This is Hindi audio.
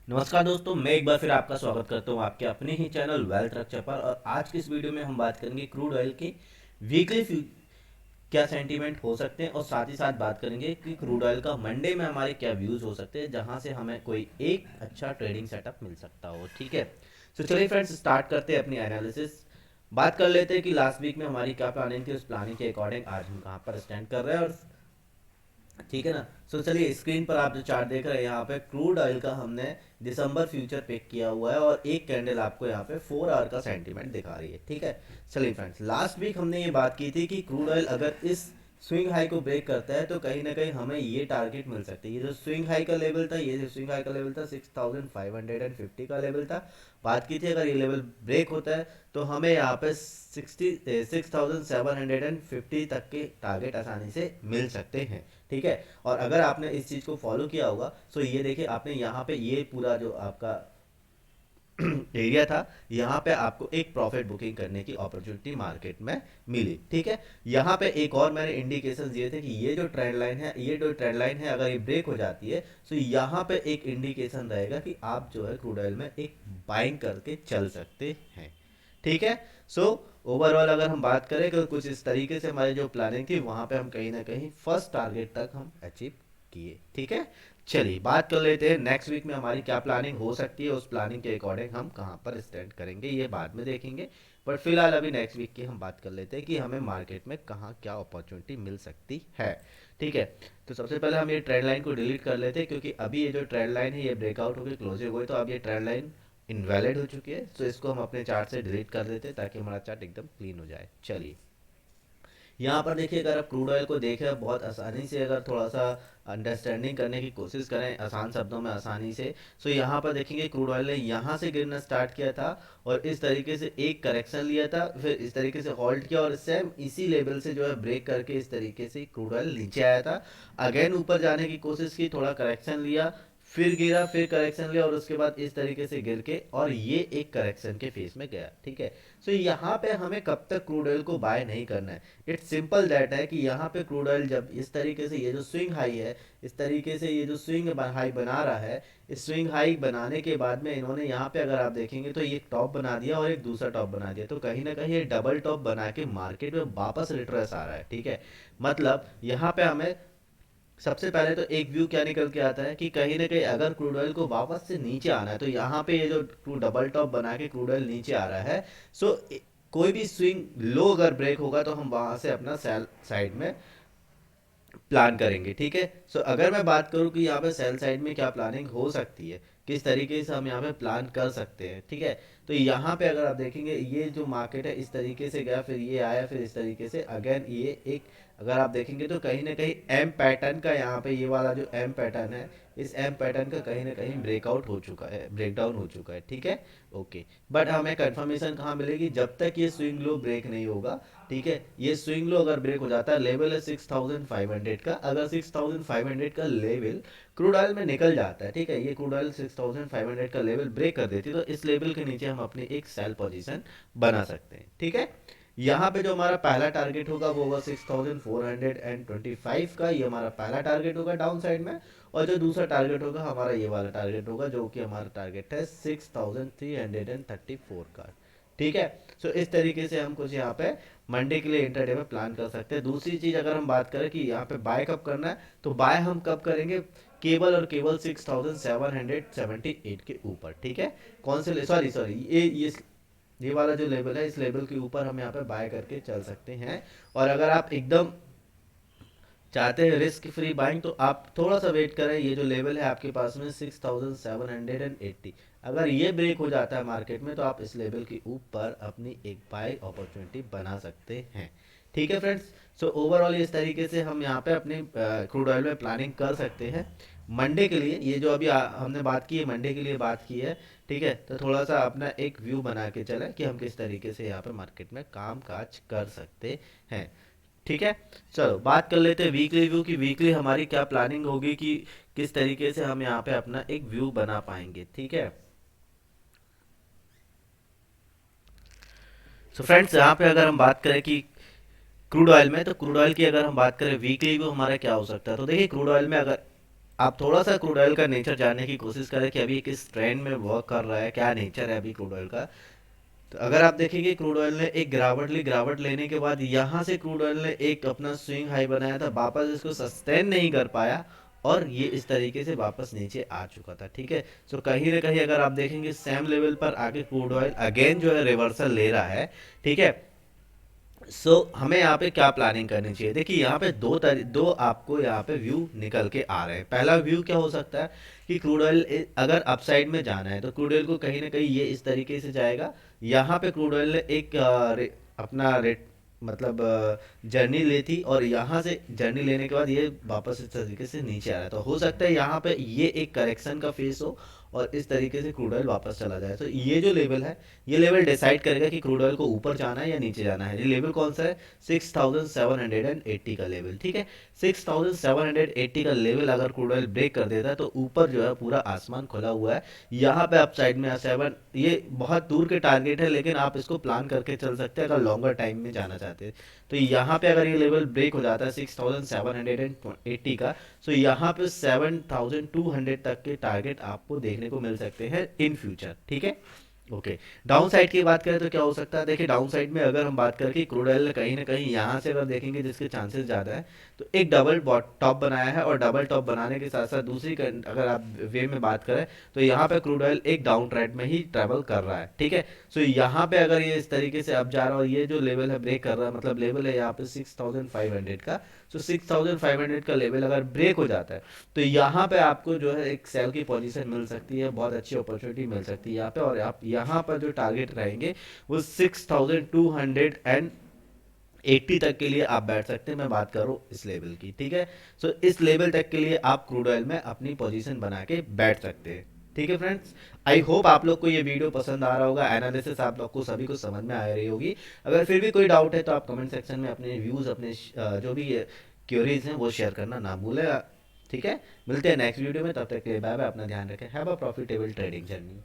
नमस्कार दोस्तों, मैं एक बार फिर आपका स्वागत करता हूं आपके अपने ही चैनल वेल्थ रक्षा पर। और आज की इस वीडियो में हम बात करेंगे क्रूड ऑयल के वीकली क्या सेंटीमेंट हो सकते हैं, और साथ ही साथ बात करेंगे कि क्रूड ऑयल का मंडे में हमारे क्या व्यूज़ हो सकते हैं, जहां से हमें कोई एक अच्छा ट्रेडिंग सेटअप मिल सकता हो। ठीक है, तो चलिए फ्रेंड्स, स्टार्ट करते हैं अपनी एनालिसिस। बात कर लेते हैं कि लास्ट वीक में हमारी क्या प्लानिंग थी, उस प्लानिंग के अकॉर्डिंग आज हम कहाँ पर स्टैंड कर रहे हैं। और ठीक है ना। सो चलिए, स्क्रीन पर आप जो चार्ट देख रहे हैं, यहाँ पे क्रूड ऑयल का हमने दिसंबर फ्यूचर पिक किया हुआ है, और एक कैंडल आपको यहाँ पे 4 आवर का सेंटीमेंट दिखा रही है। ठीक है, चलिए फ्रेंड्स, लास्ट वीक हमने ये बात की थी कि क्रूड ऑयल अगर इस स्विंग हाई को ब्रेक करता है तो कहीं ना कहीं हमें ये टारगेट मिल सकती है। ये जो स्विंग हाई का लेवल था, ये जो स्विंग हाई का लेवल था 6550 का लेवल था। बात की थी अगर ये लेवल ब्रेक होता है तो हमें यहाँ पे 6750 तक के टारगेट आसानी से मिल सकते हैं। ठीक है, और अगर आपने इस चीज़ को फॉलो किया होगा तो ये देखिए, आपने यहाँ पे ये पूरा जो आपका एरिया था, यहाँ पे आपको एक प्रॉफिट बुकिंग करने की अपॉर्चुनिटी मार्केट में मिली। ठीक है, यहाँ पे एक और मैंने इंडिकेशन दिए थे कि ये जो ट्रेंड लाइन है, ये जो ट्रेंड लाइन है अगर ये ब्रेक हो जाती है तो यहाँ पे एक इंडिकेशन रहेगा कि आप जो है क्रूड ऑयल में एक बाइंग करके चल सकते हैं। ठीक है, सो ओवरऑल अगर हम बात करें तो कुछ इस तरीके से हमारी जो प्लानिंग थी, वहां पे हम कहीं ना कहीं फर्स्ट टारगेट तक हम अचीव किए। ठीक है, चलिए बात कर लेते हैं नेक्स्ट वीक में हमारी क्या प्लानिंग हो सकती है। उस प्लानिंग के अकॉर्डिंग हम कहाँ पर स्टैंड करेंगे ये बाद में देखेंगे, बट फिलहाल अभी नेक्स्ट वीक की हम बात कर लेते हैं कि हमें मार्केट में कहाँ क्या अपॉर्चुनिटी मिल सकती है। ठीक है, तो सबसे पहले हम ये ट्रेंड लाइन को डिलीट कर लेते हैं, क्योंकि अभी ये जो ट्रेंड लाइन है ये ब्रेकआउट होकर क्लोज हो गई, तो अब ये ट्रेंड लाइन इनवैलिड हो चुकी है। तो इसको हम अपने चार्ट से डिलीट कर देते हैं ताकि हमारा चार्ट एकदम क्लीन हो जाए। चलिए, यहाँ पर देखिए, अगर आप क्रूड ऑयल को देखें बहुत आसानी से, अगर थोड़ा सा अंडरस्टैंडिंग करने की कोशिश करें आसान शब्दों में आसानी से, तो यहाँ पर देखेंगे क्रूड ऑयल ने यहाँ से गिरना स्टार्ट किया था, और इस तरीके से एक करेक्शन लिया था, फिर इस तरीके से होल्ड किया, और सेम इसी लेवल से जो है ब्रेक करके इस तरीके से क्रूड ऑयल नीचे आया था। अगेन ऊपर जाने की कोशिश की, थोड़ा करेक्शन लिया, फिर गिरा, फिर करेक्शन लिया, और उसके बाद इस तरीके से गिर के और ये एक करेक्शन के फेस में गया। ठीक है, सो यहाँ पे हमें कब तक क्रूड ऑयल को बाय नहीं करना है। इट्स सिंपल दैट है कि यहाँ पे क्रूड ऑयल जब इस तरीके से ये जो स्विंग हाई है, इस तरीके से ये जो स्विंग हाई बना रहा है, इस स्विंग हाई बनाने के बाद में इन्होंने यहाँ पे अगर आप देखेंगे तो ये एक टॉप बना दिया और एक दूसरा टॉप बना दिया, तो कहीं ना कहीं ये डबल टॉप बना के मार्केट में वापस रिट्रेस आ रहा है। ठीक है, मतलब यहाँ पे हमें सबसे पहले तो एक व्यू क्या निकल के आता है कि कहीं ना कहीं अगर क्रूड ऑयल को वापस से नीचे आना है, तो यहाँ पे ये जो डबल टॉप बना के क्रूड ऑयल नीचे आ रहा है, सो कोई भी स्विंग लो अगर ब्रेक होगा तो हम वहां से अपना सेल साइड में प्लान करेंगे। ठीक है, सो अगर मैं बात करूं कि यहाँ पे सेल साइड में क्या प्लानिंग हो सकती है, किस तरीके से हम यहाँ पे प्लान कर सकते हैं। ठीक है, तो यहाँ पे अगर आप देखेंगे ये जो मार्केट है इस तरीके से गया, फिर ये आया, फिर इस तरीके से अगेन ये एक, अगर आप देखेंगे तो कहीं ना कहीं एम पैटर्न का, यहाँ पे ये वाला जो एम पैटर्न है, इस एम पैटर्न का कहीं ना कहीं ब्रेकआउट हो चुका है, ब्रेकडाउन हो चुका है। ठीक है, ओके, बट हमें कंफर्मेशन कहाँ मिलेगी, जब तक ये स्विंग लो ब्रेक नहीं होगा। ठीक है, ये स्विंग लो अगर ब्रेक हो जाता है, लेवल है 6500 का, अगर 6500 का लेवल क्रूड ऑयल में निकल जाता है, ठीक है, ये क्रूड ऑयल 6500 का लेवल ब्रेक कर देती है, तो इस लेवल के नीचे हम अपनी एक सेल पोजीशन बना सकते हैं। ठीक है, यहाँ पे जो हमारा पहला टारगेट होगा वो होगा 6425 का, ये हमारा पहला टारगेट होगा डाउन साइड में। और जो दूसरा टारगेट होगा हमारा ये वाला टारगेट होगा, जो कि हमारा टारगेट है 6334 का। ठीक है, सो इस तरीके से हम कुछ यहाँ पे मंडे के लिए इंटरडे में प्लान कर सकते हैं। दूसरी चीज अगर हम बात करें कि यहाँ पे बाय कब करना है, तो बाय हम कब करेंगे, केवल और केवल 6778 के ऊपर। ठीक है, कौन से, सॉरी सॉरी, ये वाला जो लेवल है, इस लेवल के ऊपर हम यहाँ पे बाय करके चल सकते हैं। और अगर आप एकदम चाहते हैं रिस्क फ्री बाइंग, तो आप थोड़ा सा वेट करें, ये जो लेवल है आपके पास में 6780, अगर ये ब्रेक हो जाता है मार्केट में तो आप इस लेवल के ऊपर अपनी एक बाय अपॉर्चुनिटी बना सकते हैं। ठीक है फ्रेंड्स, सो ओवरऑल इस तरीके से हम यहाँ पे अपने क्रूड ऑयल में प्लानिंग कर सकते हैं मंडे के लिए। ये जो अभी हमने बात की है मंडे के लिए बात की है। ठीक है, तो थोड़ा सा अपना एक व्यू बना के चलें कि हम किस तरीके से यहाँ पे मार्केट में काम काज कर सकते हैं। ठीक है, चलो बात कर लेते हैं वीकली व्यू की, वीकली हमारी क्या प्लानिंग होगी कि किस तरीके से हम यहाँ पे अपना एक व्यू बना पाएंगे। ठीक है, सो फ्रेंड्स, यहाँ पे अगर हम बात करें कि क्रूड ऑयल में, तो क्रूड ऑयल की अगर हम बात करें वीकली व्यू हमारा क्या हो सकता है, तो देखिए क्रूड ऑयल में अगर आप थोड़ा सा क्रूड ऑयल का नेचर जानने की कोशिश करें कि अभी किस ट्रेंड में वर्क कर रहा है, क्या नेचर है अभी क्रूड ऑयल का। तो अगर आप देखेंगे क्रूड ऑयल ने एक गिरावट लेने के बाद यहाँ से क्रूड ऑयल ने एक अपना स्विंग हाई बनाया था, वापस इसको सस्टेन नहीं कर पाया और ये इस तरीके से वापस नीचे आ चुका था। ठीक है, तो कहीं ना कहीं अगर आप देखेंगे सेम लेवल पर आके क्रूड ऑयल अगेन जो है रिवर्सल ले रहा है। ठीक है, हमें यहाँ पे क्या प्लानिंग करनी चाहिए, देखिए यहाँ पे दो आपको यहाँ पे व्यू निकल के आ रहे हैं। पहला व्यू क्या हो सकता है कि क्रूड ऑयल अगर अपसाइड में जाना है तो क्रूड ऑयल को कहीं ना कहीं ये इस तरीके से जाएगा। यहाँ पे क्रूड ऑयल ने एक अपना रेट मतलब जर्नी ली थी और यहाँ से जर्नी लेने के बाद ये वापस इस तरीके से नीचे आ रहा है। तो हो सकता है यहाँ पे ये एक करेक्शन का फेस हो और इस तरीके से क्रूड ऑयल वापस चला जाए। तो ये जो लेवल है, ये लेवल डिसाइड करेगा कि क्रूड ऑयल को ऊपर जाना है या नीचे जाना है। ये लेवल कौन सा है, 6780 का लेवल। ठीक है, 6780 का लेवल अगर क्रूड ऑयल ब्रेक कर देता है तो ऊपर जो है पूरा आसमान खुला हुआ है। यहाँ पे अप साइड में 7, ये बहुत दूर के टारगेट है लेकिन आप इसको प्लान करके चल सकते हैं अगर लॉन्गर टाइम में जाना चाहते हैं। तो यहाँ पे अगर ये लेवल ब्रेक हो जाता है 6780 का, तो यहाँ पे 7200 तक के टारगेट आपको देखने को मिल सकते हैं इन फ्यूचर। ठीक है, ओके। डाउन साइड की बात करें तो क्या हो सकता है, देखिए डाउन साइड में अगर हम बात करें कि क्रूड ऑयल कहीं ना कहीं यहाँ से अगर देखेंगे जिसके चांसेस ज़्यादा है, तो एक डबल टॉप बनाया है और डबल टॉप बनाने के साथ साथ अगर आप वे में बात करें तो यहाँ पे क्रूड ऑयल एक डाउन ट्रेंड में ही ट्रेवल कर रहा है। ठीक है, सो यहाँ पे अगर ये इस तरीके से अब जा रहा है और ये जो लेवल है ब्रेक कर रहा है, मतलब लेवल है यहाँ पे 6500 का। सो 6500 का लेवल अगर ब्रेक हो जाता है तो यहाँ पे आपको जो है एक सेल की पोजीशन मिल सकती है, बहुत अच्छी अपॉर्चुनिटी मिल सकती है यहाँ पे। और आप यहाँ पर जो टारगेट रहेंगे वो 6280 तक के लिए आप बैठ सकते हैं, मैं बात करूँ इस लेवल की। ठीक है, सो इस लेवल तक के लिए आप क्रूड ऑयल में अपनी पोजीशन बना के बैठ सकते हैं। ठीक है फ्रेंड्स, आई होप आप लोग को ये वीडियो पसंद आ रहा होगा, एनालिसिस आप लोग को सभी को समझ में आ रही होगी। अगर फिर भी कोई डाउट है तो आप कमेंट सेक्शन में अपने व्यूज़, अपने जो भी क्यूरीज हैं वो शेयर करना ना भूलें। ठीक है, मिलते हैं नेक्स्ट वीडियो में, तब तक के लिए बाय बाय, अपना ध्यान रखें, have a profitable trading journey.